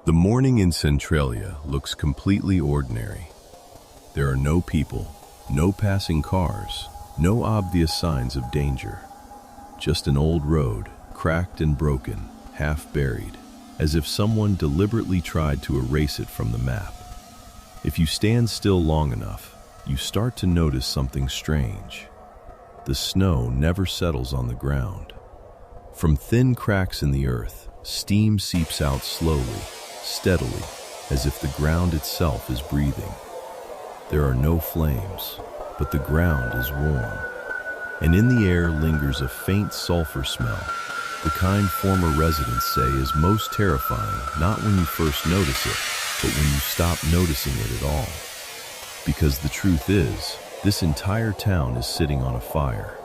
The morning in Centralia looks completely ordinary. There are no people, no passing cars, no obvious signs of danger. Just an old road, cracked and broken, half buried, as if someone deliberately tried to erase it from the map. If you stand still long enough, you start to notice something strange. The snow never settles on the ground. From thin cracks in the earth, steam seeps out slowly, steadily, as if the ground itself is breathing. There are no flames, but the ground is warm. And in the air lingers a faint sulfur smell, the kind former residents say is most terrifying, not when you first notice it, but when you stop noticing it at all. Because the truth is, this entire town is sitting on a fire.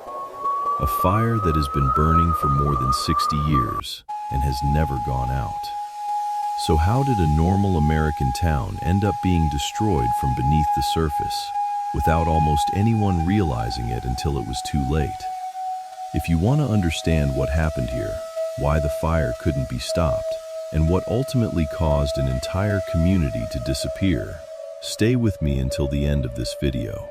A fire that has been burning for more than 60 years and has never gone out. So how did a normal American town end up being destroyed from beneath the surface, without almost anyone realizing it until it was too late? If you want to understand what happened here, why the fire couldn't be stopped, and what ultimately caused an entire community to disappear, stay with me until the end of this video.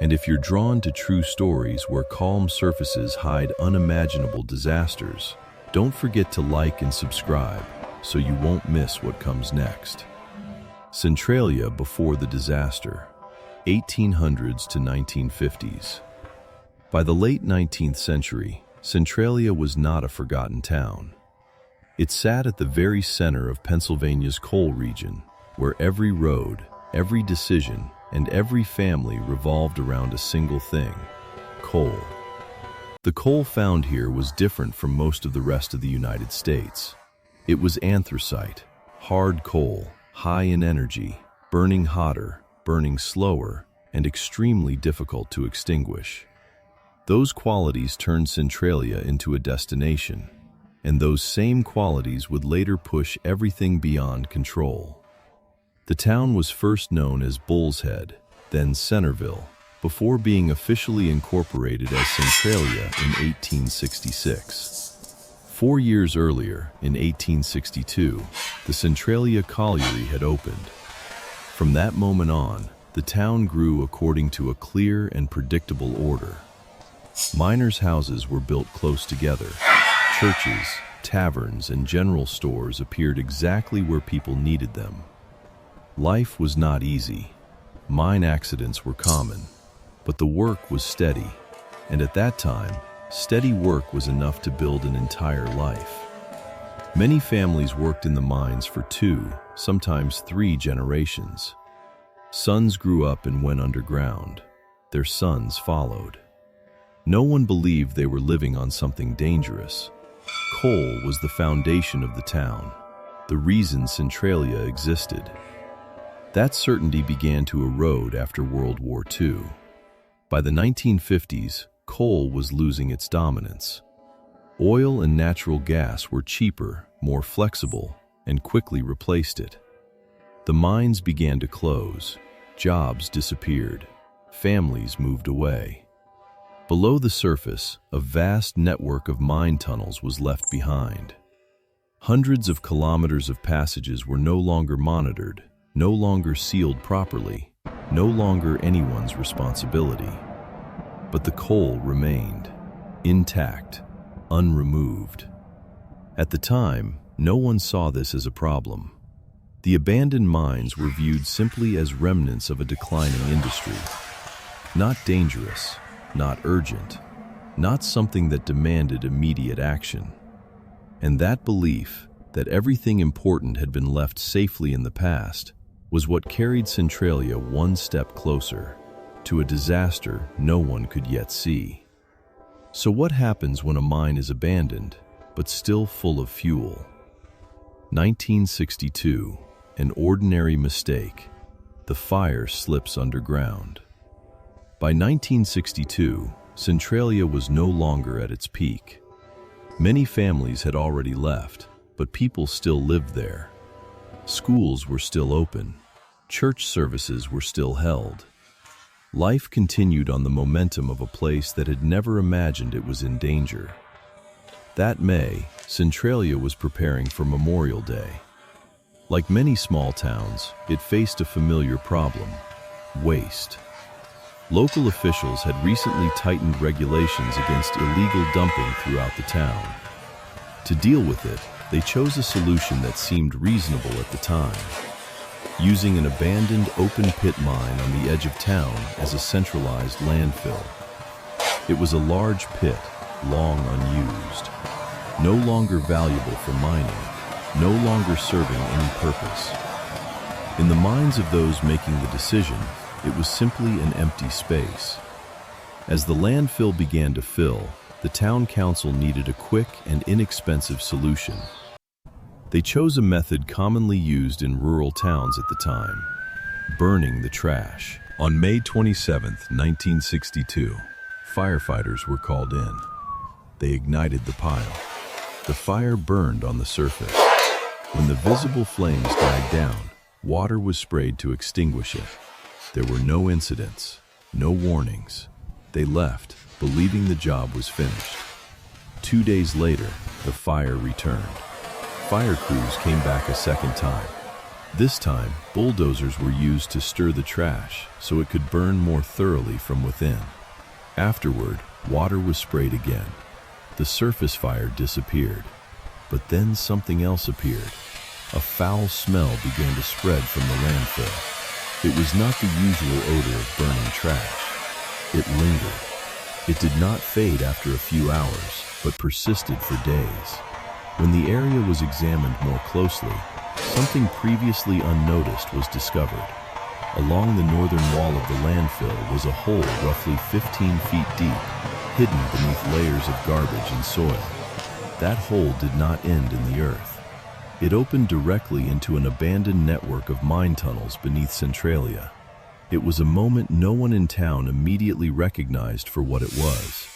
And if you're drawn to true stories where calm surfaces hide unimaginable disasters, don't forget to like and subscribe so you won't miss what comes next. Centralia before the disaster, 1800s to 1950s. By the late 19th century, Centralia was not a forgotten town. It sat at the very center of Pennsylvania's coal region, where every road, every decision, and every family revolved around a single thing: coal. The coal found here was different from most of the rest of the United States. It was anthracite, hard coal, high in energy, burning hotter, burning slower, and extremely difficult to extinguish. Those qualities turned Centralia into a destination, and those same qualities would later push everything beyond control. The town was first known as Bull's Head, then Centerville, before being officially incorporated as Centralia in 1866. 4 years earlier, in 1862, the Centralia Colliery had opened. From that moment on, the town grew according to a clear and predictable order. Miners' houses were built close together. Churches, taverns, and general stores appeared exactly where people needed them. Life was not easy. Mine accidents were common, but the work was steady, and at that time, steady work was enough to build an entire life. Many families worked in the mines for 2, sometimes 3 generations. Sons grew up and went underground. Their sons followed. No one believed they were living on something dangerous. Coal was the foundation of the town, the reason Centralia existed. That certainty began to erode after World War II. By the 1950s, coal was losing its dominance. Oil and natural gas were cheaper, more flexible, and quickly replaced it. The mines began to close, jobs disappeared, families moved away. Below the surface, a vast network of mine tunnels was left behind. Hundreds of kilometers of passages were no longer monitored, no longer sealed properly, no longer anyone's responsibility. But the coal remained, intact, unremoved. At the time, no one saw this as a problem. The abandoned mines were viewed simply as remnants of a declining industry. Not dangerous, not urgent, not something that demanded immediate action. And that belief, that everything important had been left safely in the past, was what carried Centralia one step closer to a disaster no one could yet see. So what happens when a mine is abandoned, but still full of fuel? 1962, an ordinary mistake. The fire slips underground. By 1962, Centralia was no longer at its peak. Many families had already left, but people still lived there. Schools were still open. Church services were still held. Life continued on the momentum of a place that had never imagined it was in danger. That May, Centralia was preparing for Memorial Day. Like many small towns, it faced a familiar problem: waste. Local officials had recently tightened regulations against illegal dumping throughout the town. To deal with it, they chose a solution that seemed reasonable at the time: using an abandoned open-pit mine on the edge of town as a centralized landfill. It was a large pit, long unused, no longer valuable for mining, no longer serving any purpose. In the minds of those making the decision, it was simply an empty space. As the landfill began to fill, the town council needed a quick and inexpensive solution. They chose a method commonly used in rural towns at the time: burning the trash. On May 27, 1962, firefighters were called in. They ignited the pile. The fire burned on the surface. When the visible flames died down, water was sprayed to extinguish it. There were no incidents, no warnings. They left, believing the job was finished. 2 days later, the fire returned. Fire crews came back a second time. This time, bulldozers were used to stir the trash so it could burn more thoroughly from within. Afterward, water was sprayed again. The surface fire disappeared. But then something else appeared. A foul smell began to spread from the landfill. It was not the usual odor of burning trash. It lingered. It did not fade after a few hours, but persisted for days. When the area was examined more closely, something previously unnoticed was discovered. Along the northern wall of the landfill was a hole roughly 15 feet deep, hidden beneath layers of garbage and soil. That hole did not end in the earth. It opened directly into an abandoned network of mine tunnels beneath Centralia. It was a moment no one in town immediately recognized for what it was.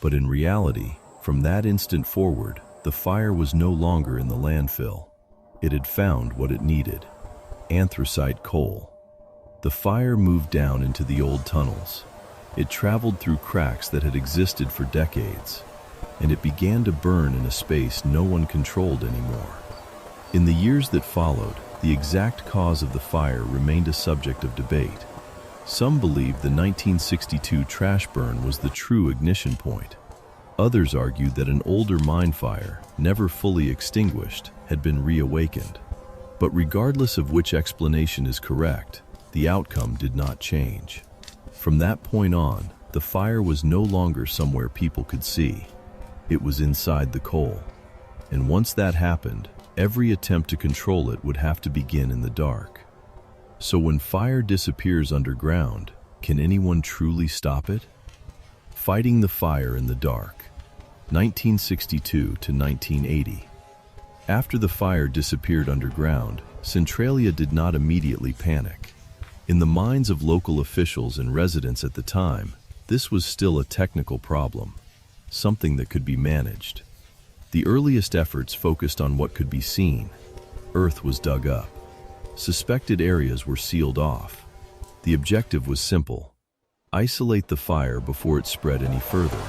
But in reality, from that instant forward, the fire was no longer in the landfill. It had found what it needed: anthracite coal. The fire moved down into the old tunnels. It traveled through cracks that had existed for decades, and it began to burn in a space no one controlled anymore. In the years that followed, the exact cause of the fire remained a subject of debate. Some believed the 1962 trash burn was the true ignition point. Others argued that an older mine fire, never fully extinguished, had been reawakened. But regardless of which explanation is correct, the outcome did not change. From that point on, the fire was no longer somewhere people could see. It was inside the coal. And once that happened, every attempt to control it would have to begin in the dark. So when fire disappears underground, can anyone truly stop it? Fighting the fire in the dark, 1962 to 1980. After the fire disappeared underground, Centralia did not immediately panic. In the minds of local officials and residents at the time, this was still a technical problem, something that could be managed. The earliest efforts focused on what could be seen. Earth was dug up. Suspected areas were sealed off. The objective was simple: isolate the fire before it spread any further.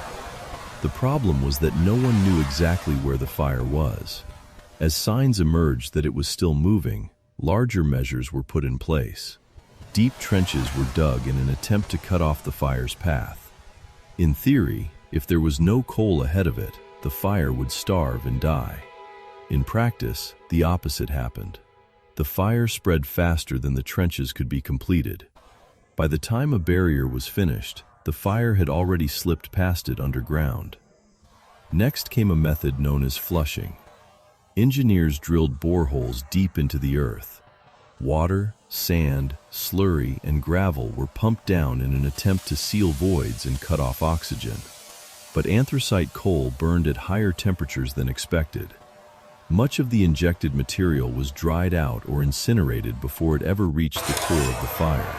The problem was that no one knew exactly where the fire was. As signs emerged that it was still moving, larger measures were put in place. Deep trenches were dug in an attempt to cut off the fire's path. In theory, if there was no coal ahead of it, the fire would starve and die. In practice, the opposite happened. The fire spread faster than the trenches could be completed. By the time a barrier was finished, the fire had already slipped past it underground. Next came a method known as flushing. Engineers drilled boreholes deep into the earth. Water, sand, slurry, and gravel were pumped down in an attempt to seal voids and cut off oxygen. But anthracite coal burned at higher temperatures than expected. Much of the injected material was dried out or incinerated before it ever reached the core of the fire.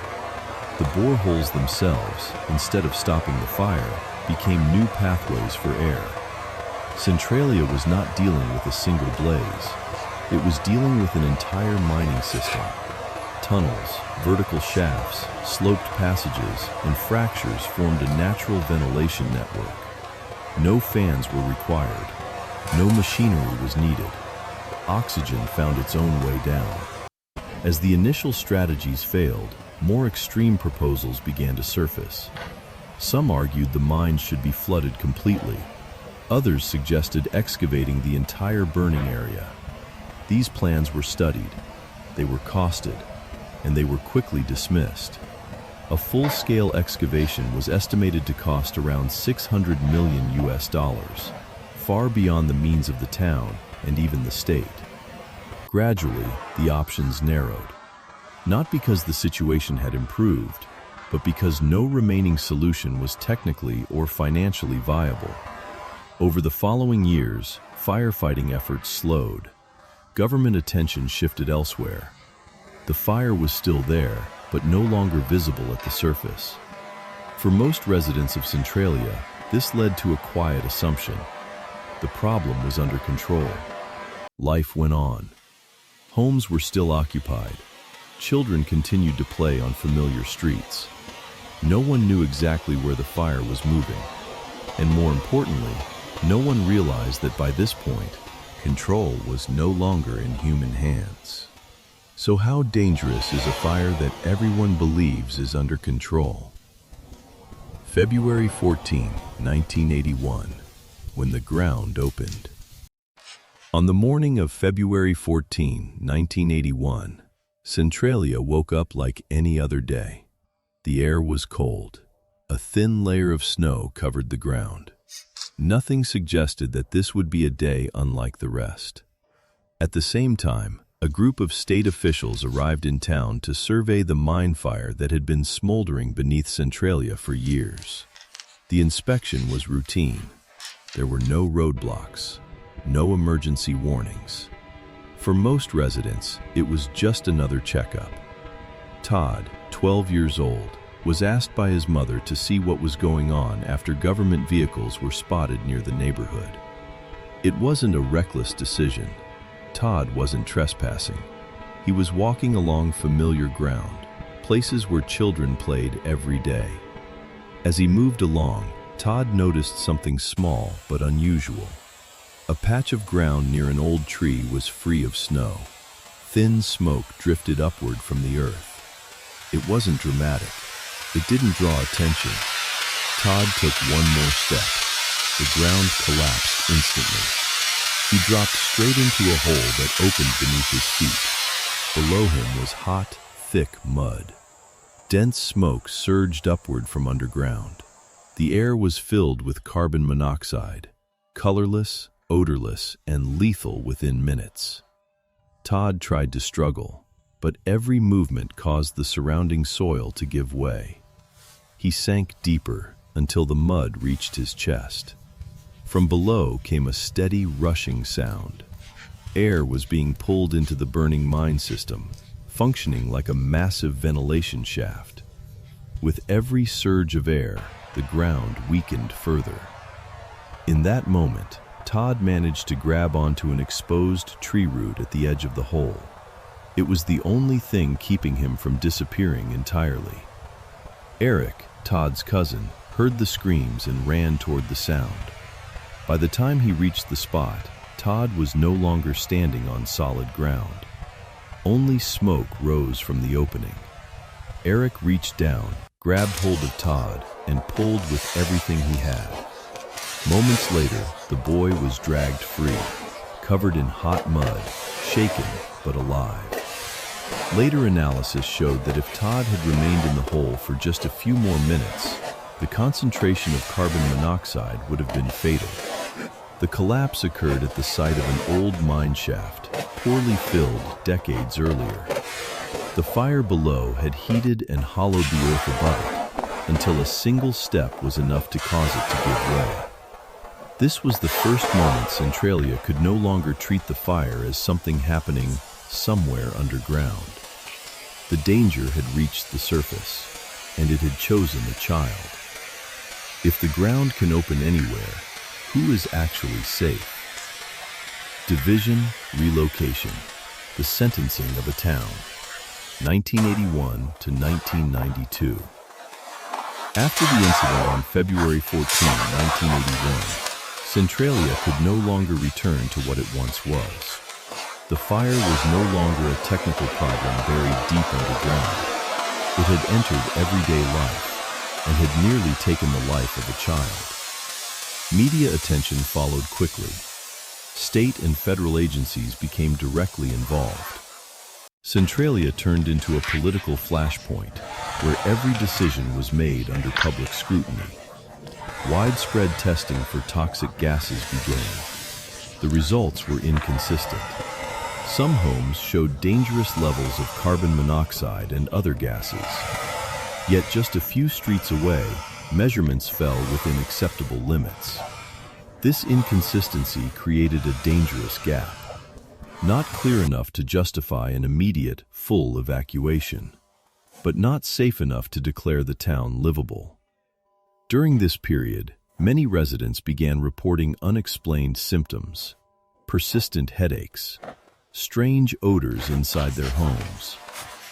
The boreholes themselves, instead of stopping the fire, became new pathways for air. Centralia was not dealing with a single blaze. It was dealing with an entire mining system. Tunnels, vertical shafts, sloped passages, and fractures formed a natural ventilation network. No fans were required. No machinery was needed. oxygen found its own way down. As the initial strategies failed, more extreme proposals began to surface. Some argued the mines should be flooded completely. Others suggested excavating the entire burning area. These plans were studied, they were costed, and they were quickly dismissed. A full-scale excavation was estimated to cost around $600 million, far beyond the means of the town and even the state. Gradually, the options narrowed. Not because the situation had improved, but because no remaining solution was technically or financially viable. Over the following years, firefighting efforts slowed. Government attention shifted elsewhere. The fire was still there, but no longer visible at the surface. For most residents of Centralia, this led to a quiet assumption. The problem was under control. Life went on. Homes were still occupied. Children continued to play on familiar streets. No one knew exactly where the fire was moving. And more importantly, no one realized that by this point, control was no longer in human hands. So how dangerous is a fire that everyone believes is under control? February 14, 1981, when the ground opened. On the morning of February 14, 1981, Centralia woke up like any other day. The air was cold. A thin layer of snow covered the ground. Nothing suggested that this would be a day unlike the rest. At the same time, a group of state officials arrived in town to survey the mine fire that had been smoldering beneath Centralia for years. The inspection was routine. There were no roadblocks, no emergency warnings. For most residents, it was just another checkup. Todd, 12 years old, was asked by his mother to see what was going on after government vehicles were spotted near the neighborhood. It wasn't a reckless decision. Todd wasn't trespassing. He was walking along familiar ground, places where children played every day. As he moved along, Todd noticed something small but unusual. A patch of ground near an old tree was free of snow. Thin smoke drifted upward from the earth. It wasn't dramatic. It didn't draw attention. Todd took one more step. The ground collapsed instantly. He dropped straight into a hole that opened beneath his feet. Below him was hot, thick mud. Dense smoke surged upward from underground. The air was filled with carbon monoxide, colorless, odorless, and lethal within minutes. Todd tried to struggle, but every movement caused the surrounding soil to give way. He sank deeper until the mud reached his chest. From below came a steady rushing sound. Air was being pulled into the burning mine system, functioning like a massive ventilation shaft. With every surge of air, the ground weakened further. In that moment, Todd managed to grab onto an exposed tree root at the edge of the hole. It was the only thing keeping him from disappearing entirely. Eric, Todd's cousin, heard the screams and ran toward the sound. By the time he reached the spot, Todd was no longer standing on solid ground. Only smoke rose from the opening. Eric reached down, grabbed hold of Todd, and pulled with everything he had. Moments later, the boy was dragged free, covered in hot mud, shaken but alive. Later analysis showed that if Todd had remained in the hole for just a few more minutes, the concentration of carbon monoxide would have been fatal. The collapse occurred at the site of an old mine shaft, poorly filled decades earlier. The fire below had heated and hollowed the earth above it, until a single step was enough to cause it to give way. This was the first moment Centralia could no longer treat the fire as something happening somewhere underground. The danger had reached the surface, and it had chosen a child. If the ground can open anywhere, who is actually safe? Division, relocation, the sentencing of a town, 1981 to 1992. After the incident on February 14, 1981, Centralia could no longer return to what it once was. The fire was no longer a technical problem buried deep underground. It had entered everyday life and had nearly taken the life of a child. Media attention followed quickly. State and federal agencies became directly involved. Centralia turned into a political flashpoint where every decision was made under public scrutiny. Widespread testing for toxic gases began. The results were inconsistent. Some homes showed dangerous levels of carbon monoxide and other gases. Yet just a few streets away, measurements fell within acceptable limits. This inconsistency created a dangerous gap, not clear enough to justify an immediate, full evacuation, but not safe enough to declare the town livable. During this period, many residents began reporting unexplained symptoms, persistent headaches, strange odors inside their homes,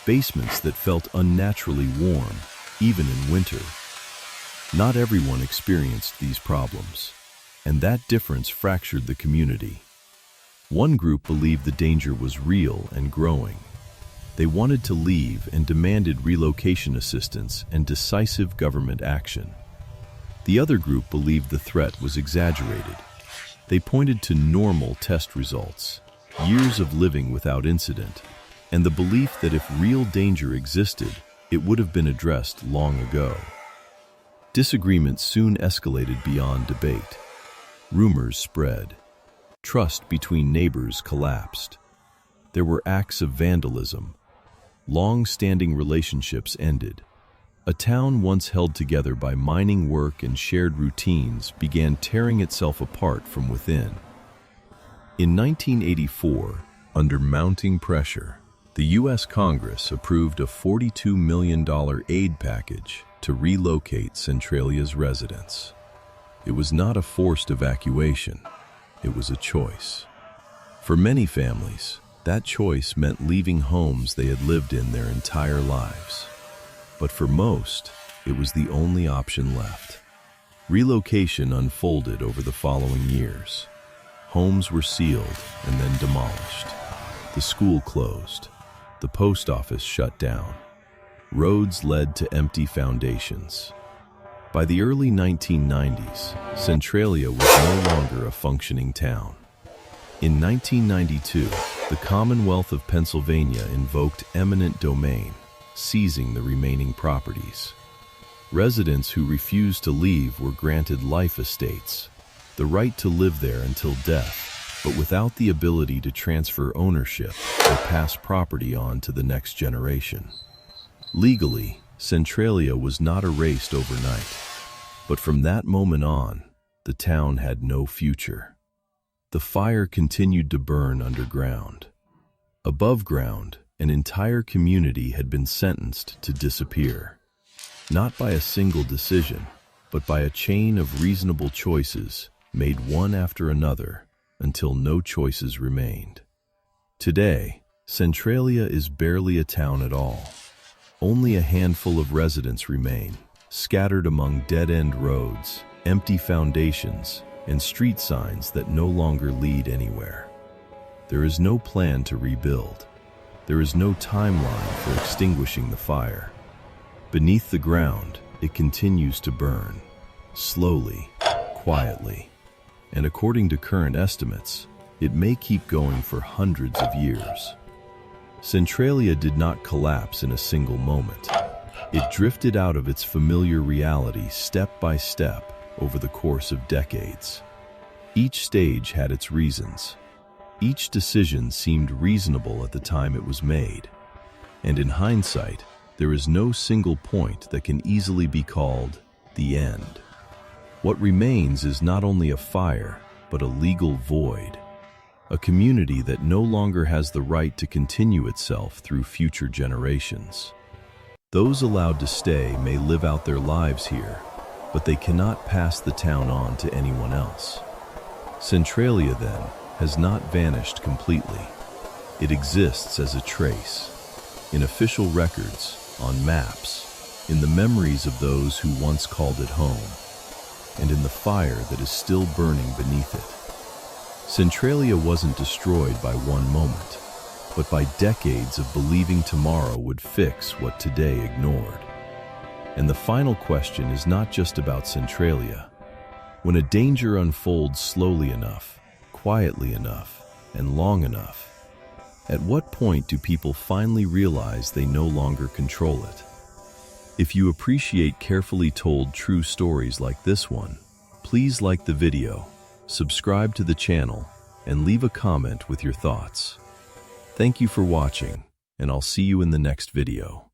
basements that felt unnaturally warm, even in winter. Not everyone experienced these problems, and that difference fractured the community. One group believed the danger was real and growing. They wanted to leave and demanded relocation assistance and decisive government action. The other group believed the threat was exaggerated. They pointed to normal test results, years of living without incident, and the belief that if real danger existed, it would have been addressed long ago. Disagreements soon escalated beyond debate. Rumors spread. Trust between neighbors collapsed. There were acts of vandalism. Long-standing relationships ended. A town once held together by mining work and shared routines began tearing itself apart from within. In 1984, under mounting pressure, the U.S. Congress approved a $42 million aid package to relocate Centralia's residents. It was not a forced evacuation. It was a choice. For many families, that choice meant leaving homes they had lived in their entire lives. But for most, it was the only option left. Relocation unfolded over the following years. Homes were sealed and then demolished. The school closed. The post office shut down. Roads led to empty foundations. By the early 1990s, Centralia was no longer a functioning town. In 1992, the Commonwealth of Pennsylvania invoked eminent domain, seizing the remaining properties. Residents who refused to leave were granted life estates, the right to live there until death, but without the ability to transfer ownership or pass property on to the next generation. Legally, Centralia was not erased overnight, but from that moment on, the town had no future. The fire continued to burn underground. Above ground, an entire community had been sentenced to disappear, not by a single decision, but by a chain of reasonable choices made one after another until no choices remained. Today, Centralia is barely a town at all. Only a handful of residents remain, scattered among dead-end roads, empty foundations, and street signs that no longer lead anywhere. There is no plan to rebuild. There is no timeline for extinguishing the fire. Beneath the ground, it continues to burn, slowly, quietly, and according to current estimates, it may keep going for hundreds of years. Centralia did not collapse in a single moment. It drifted out of its familiar reality step by step over the course of decades. Each stage had its reasons. Each decision seemed reasonable at the time it was made. And in hindsight, there is no single point that can easily be called the end. What remains is not only a fire, but a legal void. A community that no longer has the right to continue itself through future generations. Those allowed to stay may live out their lives here, but they cannot pass the town on to anyone else. Centralia, then, has not vanished completely. It exists as a trace, in official records, on maps, in the memories of those who once called it home, and in the fire that is still burning beneath it. Centralia wasn't destroyed by one moment, but by decades of believing tomorrow would fix what today ignored. And the final question is not just about Centralia. When a danger unfolds slowly enough, quietly enough, and long enough, at what point do people finally realize they no longer control it? If you appreciate carefully told true stories like this one, please like the video, subscribe to the channel, and leave a comment with your thoughts. Thank you for watching, and I'll see you in the next video.